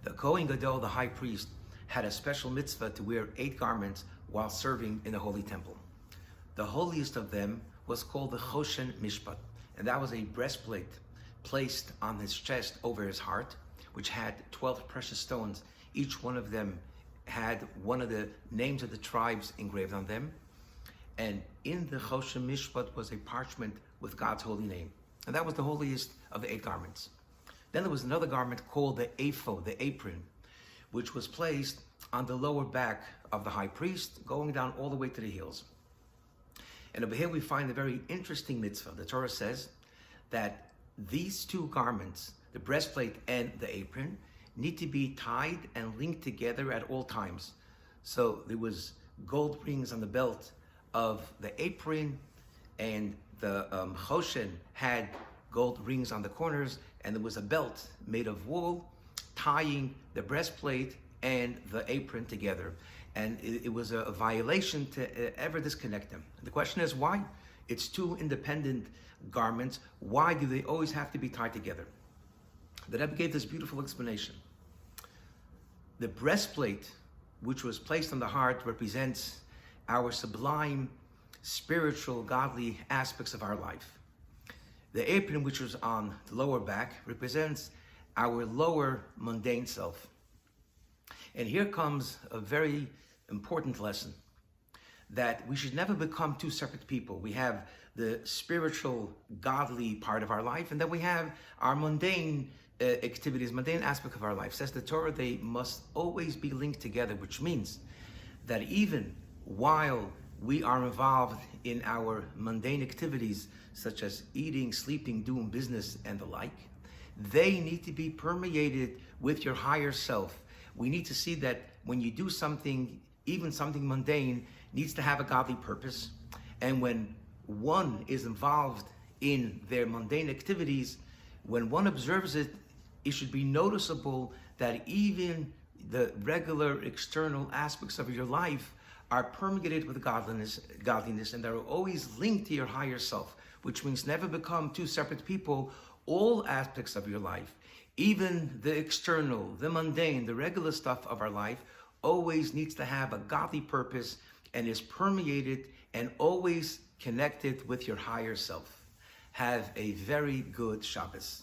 The Kohen Gadol, the high priest, had a special mitzvah to wear 8 garments while serving in the holy temple. The holiest of them was called the Choshen Mishpat, and that was a breastplate placed on his chest over his heart, which had 12 precious stones. Each one of them had one of the names of the tribes engraved on them. And in the Choshen Mishpat was a parchment with God's holy name. And that was the holiest of the 8 garments. Then there was another garment called the ephod, the apron, which was placed on the lower back of the high priest, going down all the way to the heels. And over here we find a very interesting mitzvah. The Torah says that these 2 garments, the breastplate and the apron, need to be tied and linked together at all times. So there was gold rings on the belt of the apron, and the Choshen had gold rings on the corners, and there was a belt made of wool tying the breastplate and the apron together. And it was a violation to ever disconnect them. The question is why? It's 2 independent garments. Why do they always have to be tied together? The Rebbe gave this beautiful explanation. The breastplate, which was placed on the heart, represents our sublime, spiritual, godly aspects of our life. The apron, which was on the lower back, represents our lower, mundane self. And here comes a very important lesson, that we should never become 2 separate people. We have the spiritual, godly part of our life, and then we have our mundane activities, mundane aspect of our life. Says the Torah, they must always be linked together, which means that even while we are involved in our mundane activities, such as eating, sleeping, doing business, and the like, they need to be permeated with your higher self. We need to see that when you do something, even something mundane, needs to have a godly purpose. And when one is involved in their mundane activities, when one observes it, it should be noticeable that even the regular external aspects of your life are permeated with godliness, and they're always linked to your higher self, which means never become 2 separate people. All aspects of your life, even the external, the mundane, the regular stuff of our life, always needs to have a godly purpose and is permeated and always connected with your higher self. Have a very good Shabbos.